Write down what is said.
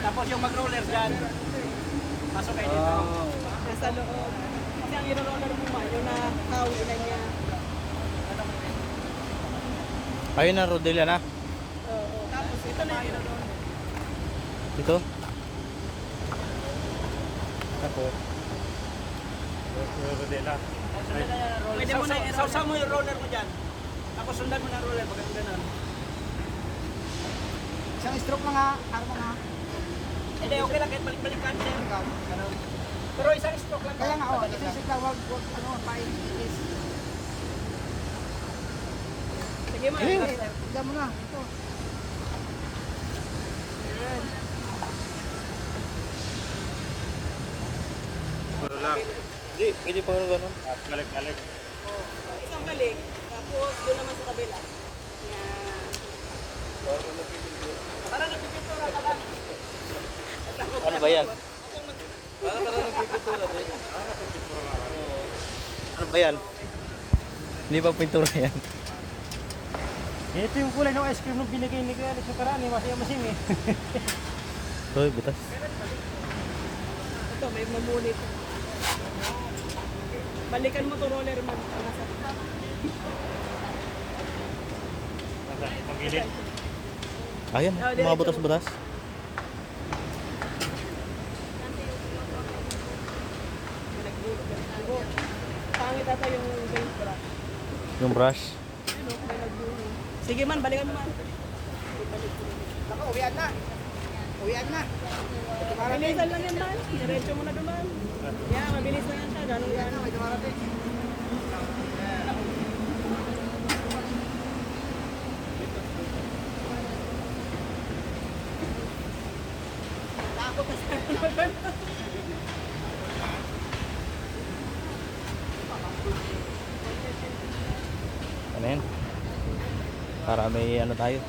Tapos yung mag-roller dyan, pasok kayo dito. Nasa loob. Kasi ang iro-roller mo man, yung nakauwi na niya. Ayun na, Rodela na. Oo. Tapos ito na yung iro-roller. Ito. Tapos. Rodela. Pwede mo na i-roller. Sausaw mo yung roller mo dyan. Tapos sundan mo na roller, pag ganun. Isang stroke lang ha, arma na. Hindi, okay lang kahit balik-balikan sir. Ganun. Pero isang stroke lang. Kaya nga, isang stroke lang, wag, painis. Sige mo. Tignan mo na, ito. Puro lang. Hindi, pwede pa gano'n. At balik-balik. Isang balik. Tapos doon naman sa kabila. Yan. Para nagpipintura ka lang. Ano ba yan? Ano ba yan? Hindi pa pintura yan. Ito yung kulay ng ice cream nung binigay ni Kuya Alex sa karaan eh. Masaya-masim eh. Uy, butas. Ito, may mamunit. Balikan mo to roller man. Pag-ilit. Ayan, mga butas-butas. Pangit ata yung paint brush. Yung brush. Ano, may nagbuho. Sige man, balikan mo man. Ako, uwian na. Uwian na. Mabilisan lang yan man. Diretso mo na duman. Yan, mabilis na yan siya. Ganun yan. May dumarating. Takot na siya. Ano yan? Para may ano tayo.